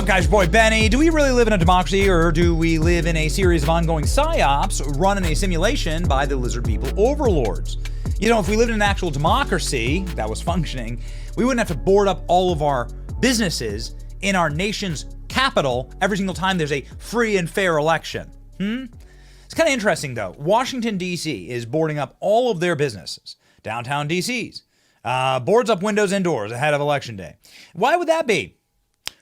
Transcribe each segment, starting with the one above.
up, guys? Your boy Benny. Do we really live in a democracy, or do we live in a series of ongoing psyops run in a simulation by the lizard people overlords? You know, if we lived in an actual democracy that was functioning, we wouldn't have to board up all of our businesses in our nation's capital every single time there's a free and fair election. It's kind of interesting, though. Washington, D.C. is boarding up all of their businesses. Downtown D.C.'s. Boards up windows and doors ahead of Election Day. Why would that be?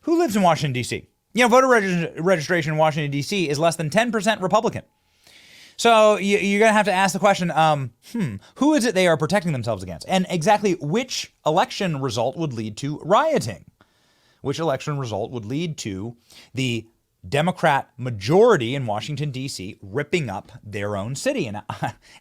Who lives in Washington, D.C.? You know, voter registration in Washington, D.C. is less than 10% Republican. So you're going to have to ask the question, who is it they are protecting themselves against? And exactly which election result would lead to rioting? Which election result would lead to the Democrat majority in Washington, D.C. ripping up their own city? And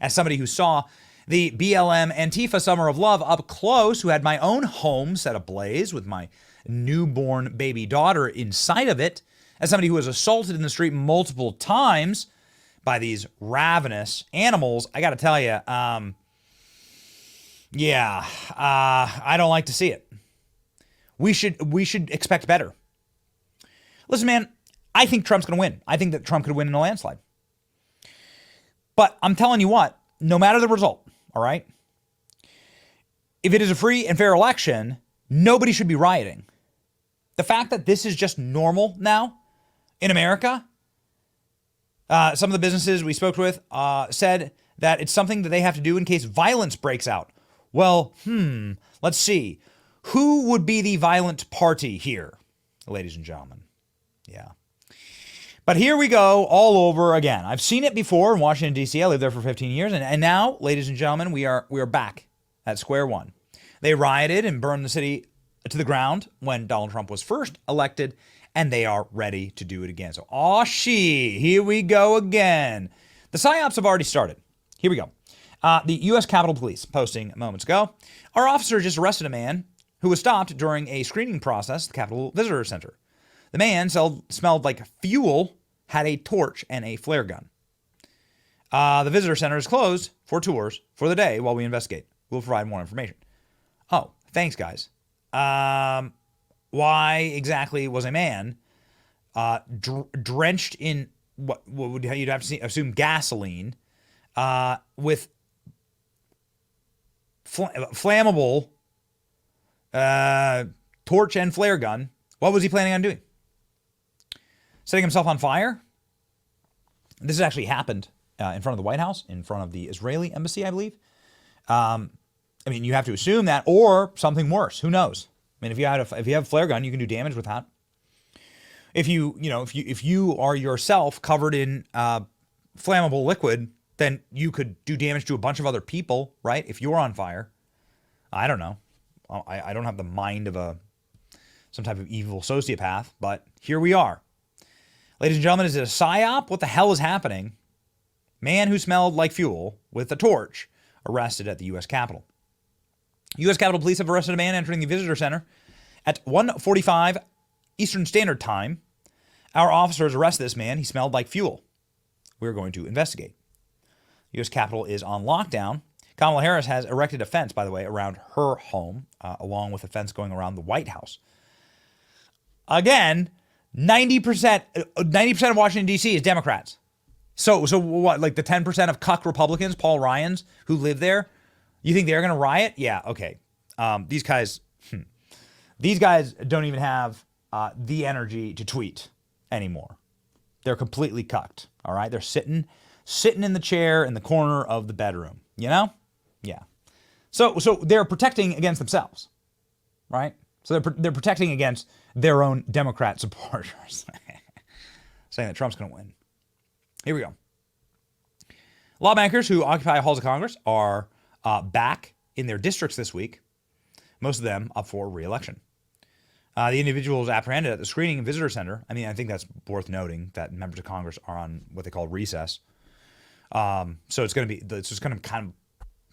as somebody who saw the BLM Antifa Summer of Love up close, who had my own home set ablaze with my newborn baby daughter inside of it, as somebody who was assaulted in the street multiple times by these ravenous animals, I got to tell you, I don't like to see it. We should expect better. Listen, man, I think Trump's going to win. I think that Trump could win in a landslide. But I'm telling you what, no matter the result, all right, if it is a free and fair election, nobody should be rioting. The fact that this is just normal now in America, some of the businesses we spoke with said that it's something that they have to do in case violence breaks out. Well, let's see. Who would be the violent party here, ladies and gentlemen? Yeah. But here we go all over again. I've seen it before in Washington, D.C. I lived there for 15 years. And now, ladies and gentlemen, we are back at square one. They rioted and burned the city to the ground when Donald Trump was first elected, and they are ready to do it again. So, here we go again. The psyops have already started. Here we go. The U.S. Capitol Police posting moments ago. Our officer just arrested a man who was stopped during a screening process at the Capitol Visitor Center. The man smelled like fuel, had a torch, and a flare gun. The visitor center is closed for tours for the day while we investigate. We'll provide more information. Oh, thanks, guys. Why exactly was a man drenched in what would you'd have to assume gasoline with flammable torch and flare gun? What was he planning on doing? Setting himself on fire? This has actually happened in front of the White House, in front of the Israeli embassy, I believe. I mean, you have to assume that, or something worse. Who knows? I mean, if you have a flare gun, you can do damage with that. If you are yourself covered in flammable liquid, then you could do damage to a bunch of other people, right? If you're on fire, I don't know. I don't have the mind of some type of evil sociopath, but here we are. Ladies and gentlemen, is it a psyop? What the hell is happening? Man who smelled like fuel with a torch arrested at the U.S. Capitol. U.S. Capitol Police have arrested a man entering the visitor center at 1:45 Eastern Standard Time. Our officers arrested this man. He smelled like fuel. We're going to investigate. U.S. Capitol is on lockdown. Kamala Harris has erected a fence, by the way, around her home, along with a fence going around the White House. Again, 90% of Washington, D.C. is Democrats. So what, like the 10% of cuck Republicans, Paul Ryans, who live there, you think they're going to riot? Yeah, okay. These guys don't even have the energy to tweet anymore. They're completely cucked, all right? They're sitting in the chair in the corner of the bedroom, you know? Yeah. So they're protecting against themselves, right? So they're protecting against their own Democrat supporters, saying that Trump's going to win. Here we go. Lawmakers who occupy halls of Congress are back in their districts this week, most of them up for re-election. The individuals apprehended at the screening and visitor center. I mean, I think that's worth noting that members of Congress are on what they call recess. So it's going to kind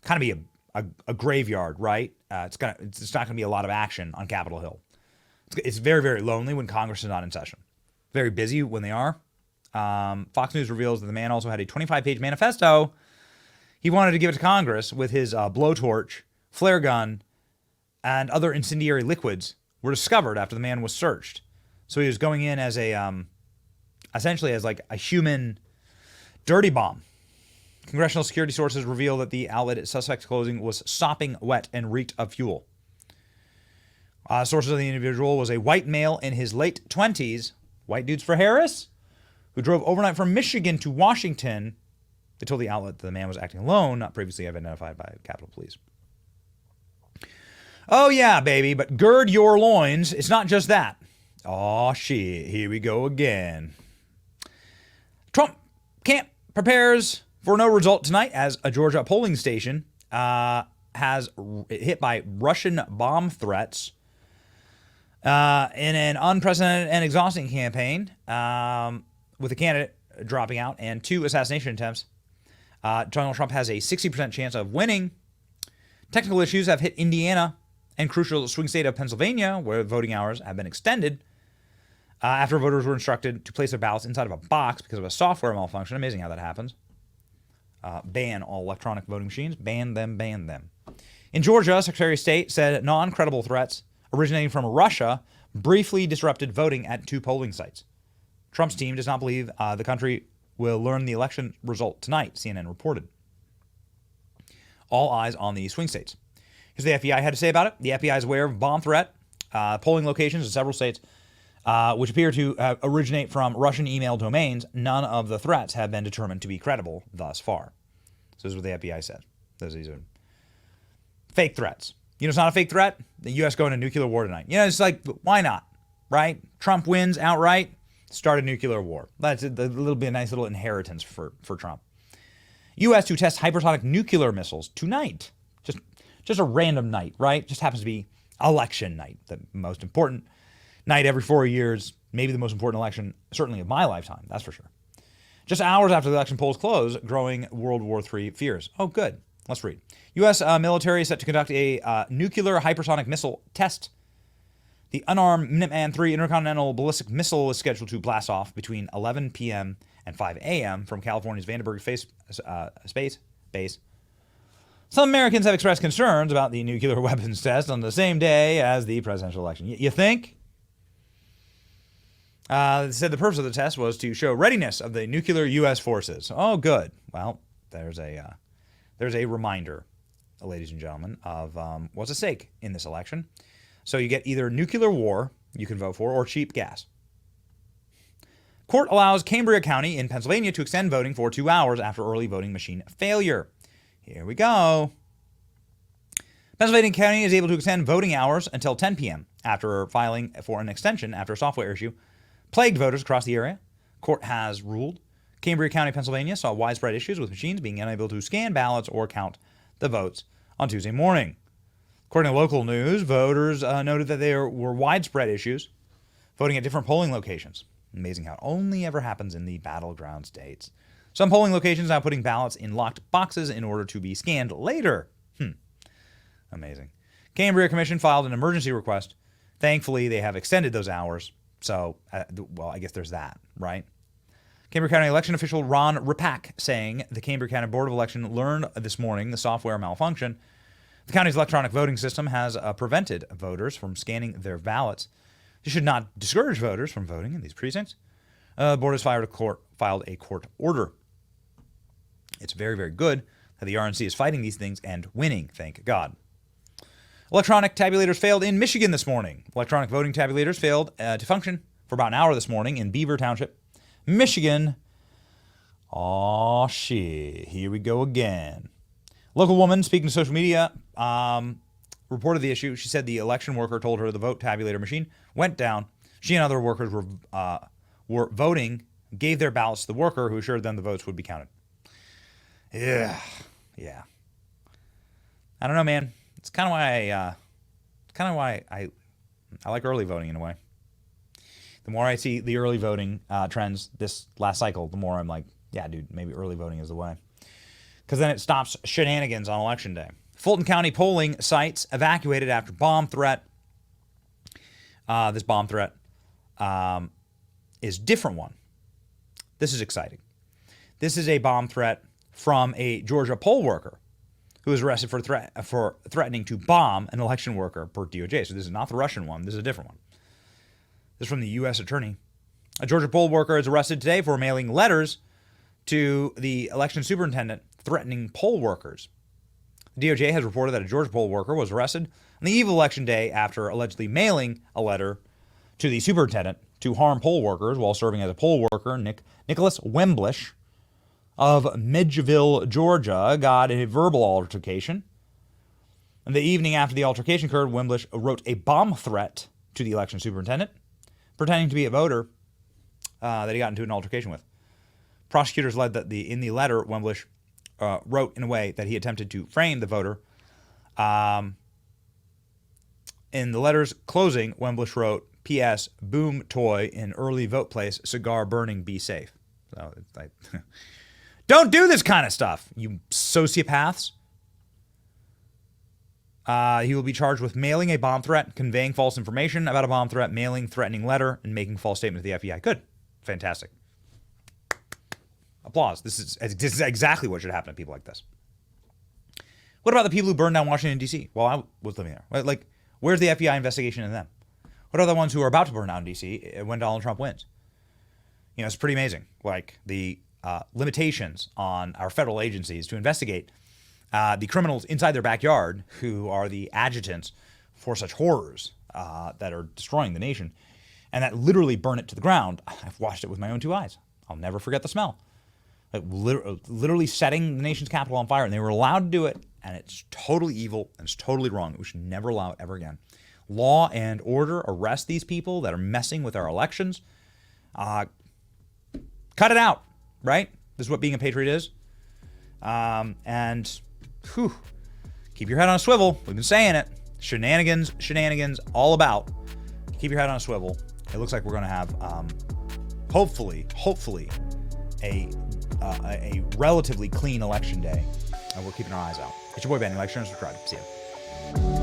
of be a graveyard, right? It's not going to be a lot of action on Capitol Hill. It's very, very lonely when Congress is not in session. Very busy when they are. Fox News reveals that the man also had a 25-page manifesto. He wanted to give it to Congress with his blowtorch, flare gun, and other incendiary liquids were discovered after the man was searched. So he was going in as a, essentially as like a human dirty bomb. Congressional security sources reveal that the outlet at suspect's clothing was sopping wet and reeked of fuel. Sources of the individual was a white male in his late 20s, white dudes for Harris, who drove overnight from Michigan to Washington. They told the outlet that the man was acting alone, not previously identified by Capitol Police. Oh yeah, baby, but gird your loins. It's not just that. Oh shit, here we go again. Trump camp prepares for no result tonight as a Georgia polling station has hit by Russian bomb threats in an unprecedented and exhausting campaign with a candidate dropping out and 2 assassination attempts. Donald Trump has a 60% chance of winning. Technical issues have hit Indiana and crucial swing state of Pennsylvania, where voting hours have been extended after voters were instructed to place their ballots inside of a box because of a software malfunction. Amazing how that happens. Ban all electronic voting machines. Ban them, ban them. In Georgia, Secretary of State said non-credible threats originating from Russia briefly disrupted voting at 2 polling sites. Trump's team does not believe the country will learn the election result tonight, CNN reported. All eyes on the swing states. Here's what the FBI had to say about it. The FBI is aware of bomb threat polling locations in several states, which appear to originate from Russian email domains. None of the threats have been determined to be credible thus far. So this is what the FBI said. These are fake threats. You know, it's not a fake threat. The U.S. going to nuclear war tonight. You know, it's like, why not? Right? Trump wins outright. Start a nuclear war. That's a little bit, a nice little inheritance for Trump. U.S. to test hypersonic nuclear missiles tonight. Just a random night, right? Just happens to be election night, the most important night every 4 years, maybe the most important election, certainly of my lifetime, that's for sure. Just hours after the election polls close, growing World War III fears. Oh, good. Let's read. U.S. military is set to conduct a nuclear hypersonic missile test. The unarmed Minuteman III intercontinental ballistic missile is scheduled to blast off between 11 p.m. and 5 a.m. from California's Vandenberg space base. Some Americans have expressed concerns about the nuclear weapons test on the same day as the presidential election. You think? They said the purpose of the test was to show readiness of the nuclear U.S. forces. Oh, good. Well, there's a reminder, ladies and gentlemen, of what's at stake in this election. So you get either nuclear war you can vote for or cheap gas. Court allows Cambria County in Pennsylvania to extend voting for 2 hours after early voting machine failure. Here we go. Pennsylvania County is able to extend voting hours until 10 p.m. after filing for an extension after a software issue plagued voters across the area. Court has ruled Cambria County, Pennsylvania saw widespread issues with machines being unable to scan ballots or count the votes on Tuesday morning. According to local news, voters noted that there were widespread issues voting at different polling locations. Amazing how it only ever happens in the battleground states. Some polling locations now putting ballots in locked boxes in order to be scanned later. Amazing. Cambria Commission filed an emergency request. Thankfully, they have extended those hours. So, well, I guess there's that, right? Cambria County election official Ron Ripak saying the Cambria County Board of Election learned this morning the software malfunction. The county's electronic voting system has prevented voters from scanning their ballots. This should not discourage voters from voting in these precincts. The board has filed a court order. It's very, very good that the RNC is fighting these things and winning, thank God. Electronic tabulators failed in Michigan this morning. Electronic voting tabulators failed to function for about an hour this morning in Beaver Township, Michigan. Oh shit, here we go again. Local woman speaking to social media reported the issue. She said the election worker told her the vote tabulator machine went down. She and other workers were voting, gave their ballots to the worker who assured them the votes would be counted. Yeah. I don't know, man. It's kind of why I like early voting in a way. The more I see the early voting trends this last cycle, the more I'm like, yeah, dude, maybe early voting is the way. Because then it stops shenanigans on election day. Fulton County polling sites evacuated after bomb threat. This bomb threat is a different one. This is exciting. This is a bomb threat from a Georgia poll worker who was arrested for threatening to bomb an election worker per DOJ. So this is not the Russian one. This is a different one. This is from the U.S. Attorney. A Georgia poll worker is arrested today for mailing letters to the election superintendent threatening poll workers. The DOJ has reported that a Georgia poll worker was arrested on the eve of Election Day after allegedly mailing a letter to the superintendent to harm poll workers while serving as a poll worker. Nicholas Wemblish of Midgeville, Georgia, got in a verbal altercation. And the evening after the altercation occurred, Wemblish wrote a bomb threat to the election superintendent, pretending to be a voter that he got into an altercation with. Prosecutors led that in the letter, Wemblish wrote in a way that he attempted to frame the voter. In the letter's closing, Wemblish wrote, P.S. Boom toy in early vote place, cigar burning, be safe. So it's like, don't do this kind of stuff, you sociopaths. He will be charged with mailing a bomb threat, conveying false information about a bomb threat, mailing threatening letter, and making false statement to the FBI. Good. Fantastic. Applause. This is exactly what should happen to people like this. What about the people who burned down Washington, D.C. while I was living there? Like, where's the FBI investigation in them? What are the ones who are about to burn down D.C. when Donald Trump wins? You know, it's pretty amazing. Like, the limitations on our federal agencies to investigate the criminals inside their backyard who are the adjutants for such horrors that are destroying the nation and that literally burn it to the ground. I've watched it with my own two eyes. I'll never forget the smell. Like literally setting the nation's capital on fire, and they were allowed to do it, and it's totally evil and it's totally wrong. We should never allow it ever again. Law and order, arrest these people that are messing with our elections. Cut it out, right? This is what being a patriot is. And keep your head on a swivel. We've been saying it. Shenanigans, all about. Keep your head on a swivel. It looks like we're going to have, hopefully, a relatively clean election day. And we're keeping our eyes out. It's your boy Benny. Like, share, and subscribe. See ya.